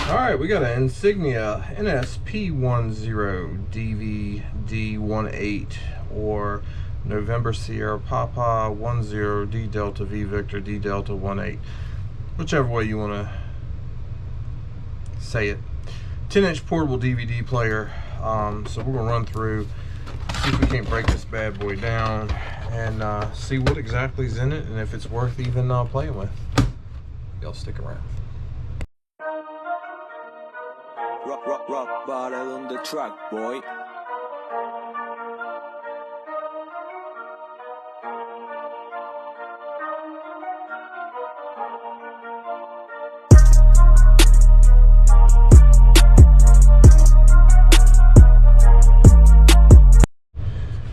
Alright, we got an Insignia NSP10 DVD 18 or November Sierra Papa 10 D Delta V Victor D Delta 18, whichever way you want to say it. 10-inch portable DVD player. So we're going to run through, see if we can't break this bad boy down, and see what exactly is in it and if it's worth even playing with. Y'all stick around. Rock bottle on the track, boy.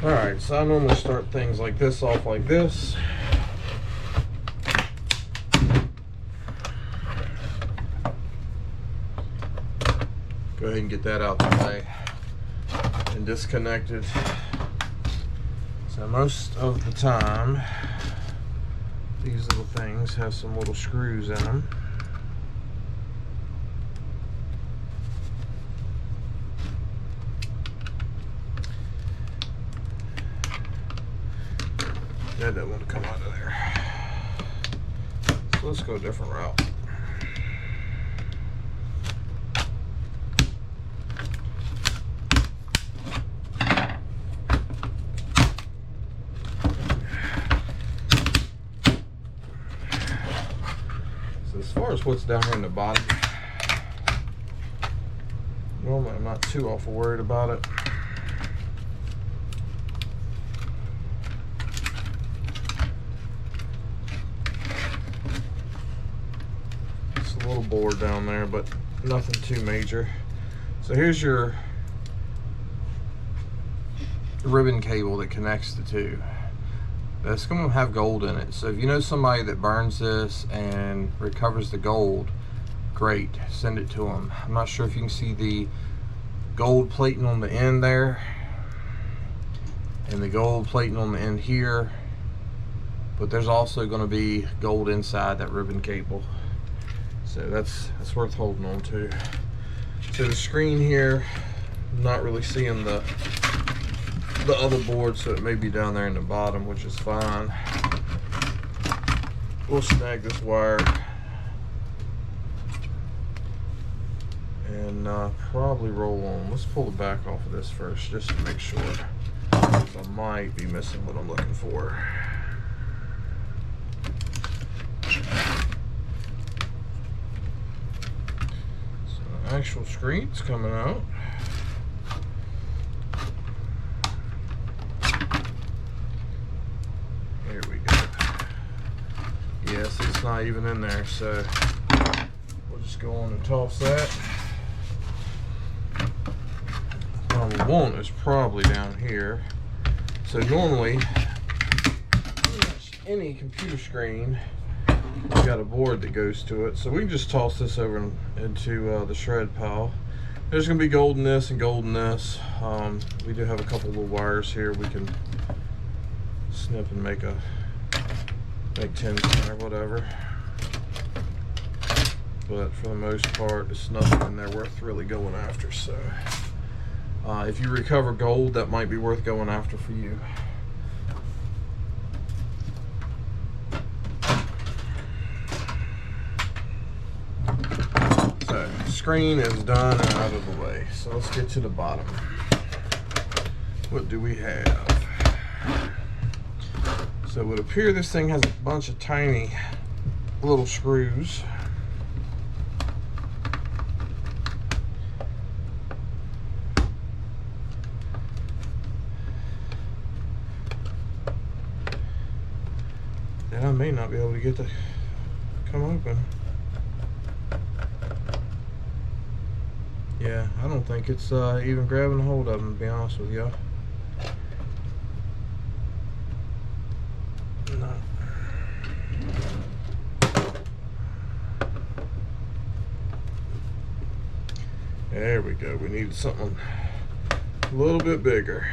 Alright, so I normally start things like this off like this. Go ahead and get that out the way and disconnected. So most of the time, these little things have some little screws in them. That doesn't want to come out of there. So let's go a different route. So as far as what's down here in the bottom, normally I'm not too awful worried about it. Little board down there, but nothing too major. So here's your ribbon cable that connects the two. That's going to have gold in it, so if you know somebody that burns this and recovers the gold, great, send it to them. I'm not sure if you can see the gold plating on the end there and the gold plating on the end here, but there's also going to be gold inside that ribbon cable. So that's worth holding on to. So the screen here, I'm not really seeing the other board, so it may be down there in the bottom, which is fine. We'll snag this wire and probably roll on. Let's pull the back off of this first, just to make sure, because I might be missing what I'm looking for. Actual screen's coming out. Here we go. Yes, it's not even in there, so we'll just go on and toss that. What we want is probably down here. So normally, pretty much any computer screen, we've got a board that goes to it, so we can just toss this over into the shred pile. There's going to be gold in this and gold in this. We do have a couple little wires here we can snip and make tins or whatever. But for the most part, there's nothing in there worth really going after. So if you recover gold, that might be worth going after for you. Screen is done and out of the way, so let's get to the bottom. What do we have? So it would appear this thing has a bunch of tiny little screws. And I may not be able to get to come open. Yeah, I don't think it's even grabbing a hold of them, to be honest with you. No. There we go. We needed something a little bit bigger.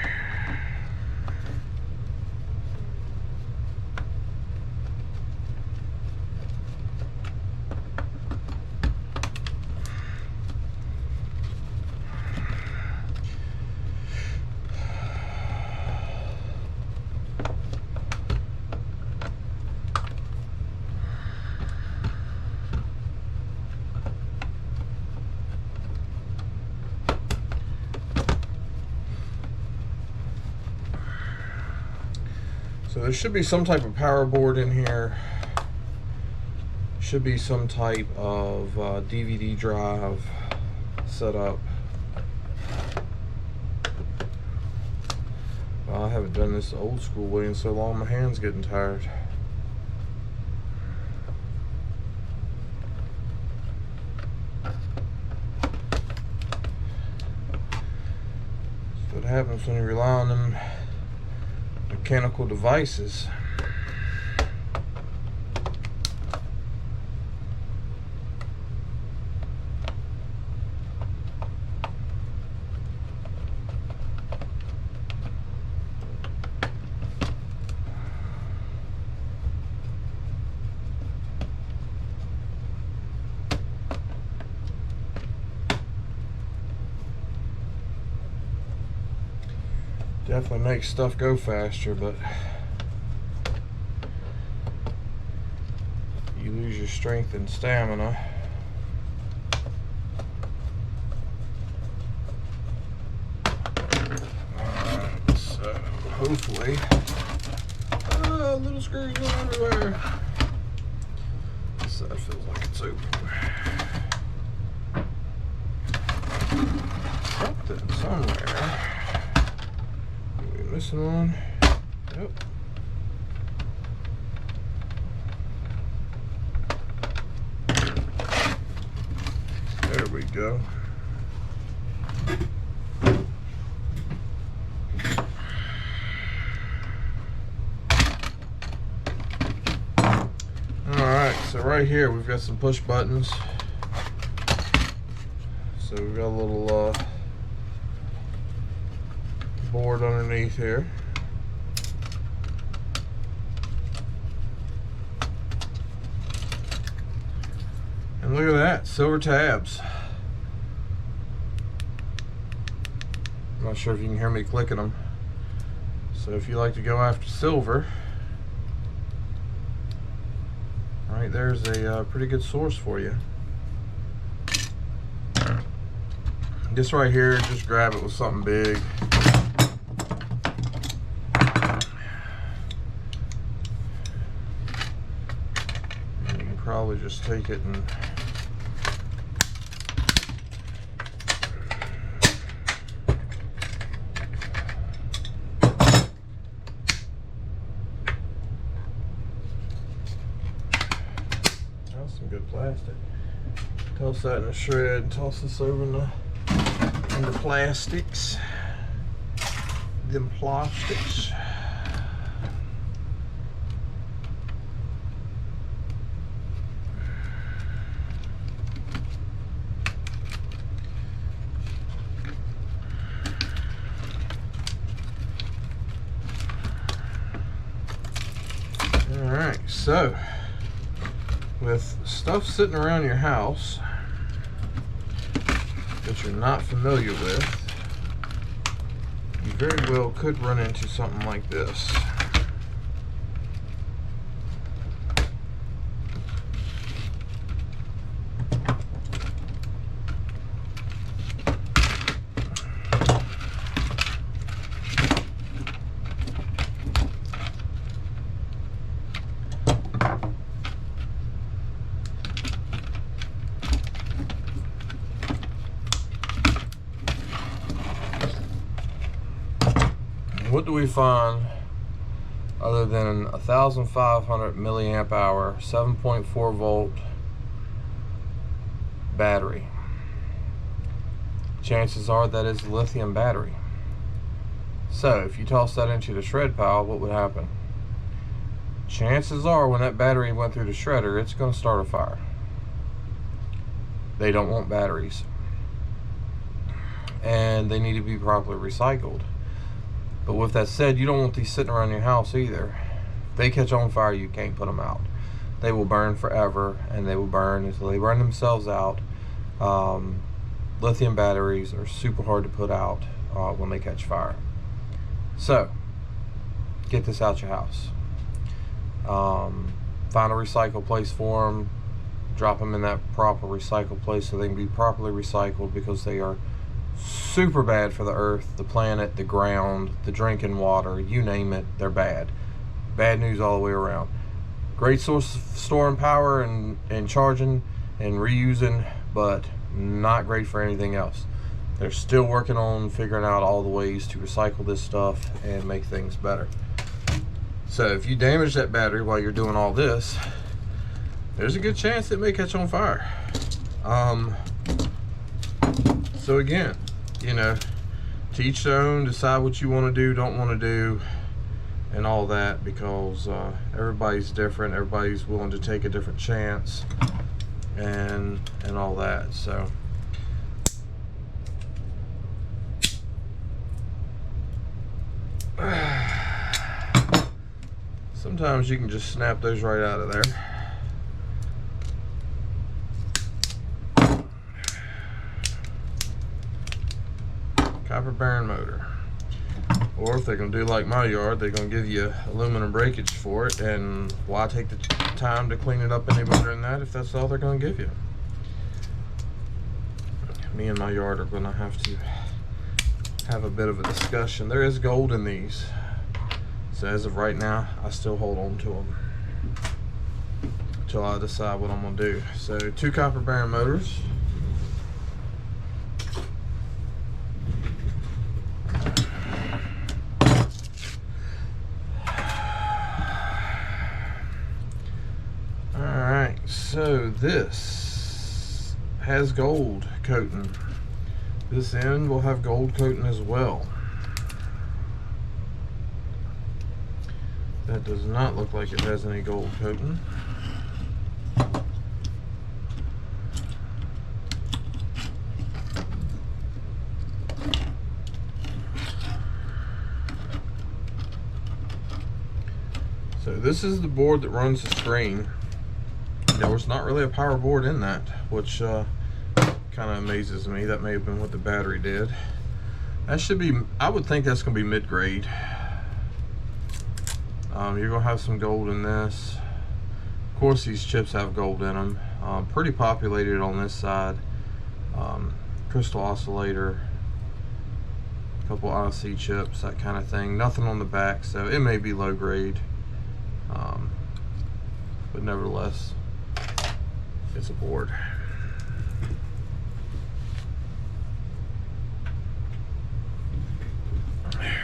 So there should be some type of power board in here. Should be some type of DVD drive set up. Well, I haven't done this the old school way in so long, my hand's getting tired. That's what happens when you rely on them mechanical devices. Definitely makes stuff go faster, but you lose your strength and stamina. Alright, so hopefully, little screws going everywhere. This side feels like it's open. Something somewhere. Missing one. Yep. There we go. Alright, so right here we've got some push buttons. So we've got a little board underneath here. And look at that, silver tabs. I'm not sure if you can hear me clicking them. So if you like to go after silver, right there's a pretty good source for you. This right here, just grab it with something big. Probably just take it and that's some good plastic. Toss that in a shred and toss this over in the plastics. Them plastics. Alright, so with stuff sitting around your house that you're not familiar with, you very well could run into something like this. What do we find other than 1,500 milliamp hour, 7.4 volt battery? Chances are that is a lithium battery. So if you toss that into the shred pile, what would happen? Chances are when that battery went through the shredder, it's going to start a fire. They don't want batteries, and they need to be properly recycled. But with that said, you don't want these sitting around your house either. If they catch on fire, you can't put them out. They will burn forever, and they will burn until they burn themselves out. Lithium batteries are super hard to put out when they catch fire. So, get this out your house. Find a recycle place for them. Drop them in that proper recycle place so they can be properly recycled, because they are super bad for the earth, the planet, the ground, the drinking water, you name it, they're bad. bad news all the way around. Great source of storing power and charging and reusing, but not great for anything else. They're still working on figuring out all the ways to recycle this stuff and make things better. So if you damage that battery while you're doing all this, there's a good chance it may catch on fire. So again, you know, to each their own, decide what you want to do, don't want to do, and all that, because everybody's different, everybody's willing to take a different chance, and all that. So sometimes you can just snap those right out of there. Copper bearing motor. Or if they're going to do like my yard, they're going to give you aluminum breakage for it, and why take the time to clean it up any better than that if that's all they're going to give you? Me and my yard are going to have a bit of a discussion. There is gold in these, so as of right now I still hold on to them until I decide what I'm going to do. So 2 copper bearing motors. So this has gold coating. This end will have gold coating as well. That does not look like it has any gold coating. So this is the board that runs the screen. There was not really a power board in that, which kind of amazes me. That may have been what the battery did. That should be, I would think that's going to be mid-grade. You're going to have some gold in this. Of course, these chips have gold in them. Pretty populated on this side. Crystal oscillator, a couple IC chips, that kind of thing. Nothing on the back, so it may be low grade. But nevertheless, it's a board.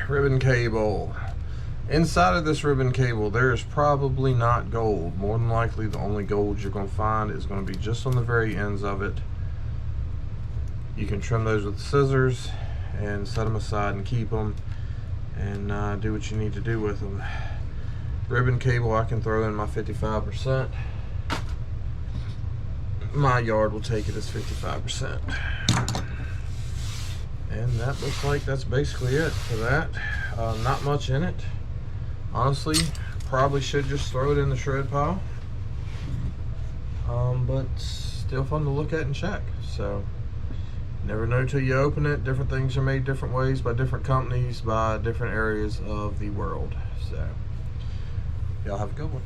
Ribbon cable. Inside of this ribbon cable, there is probably not gold. More than likely, the only gold you're going to find is going to be just on the very ends of it. You can trim those with scissors and set them aside and keep them, and do what you need to do with them. Ribbon cable, I can throw in my 55%. My yard will take it as 55%. And that looks like that's basically it for that. Not much in it. Honestly, probably should just throw it in the shred pile. But still fun to look at and check. So, never know till you open it. Different things are made different ways by different companies, by different areas of the world. So, y'all have a good one.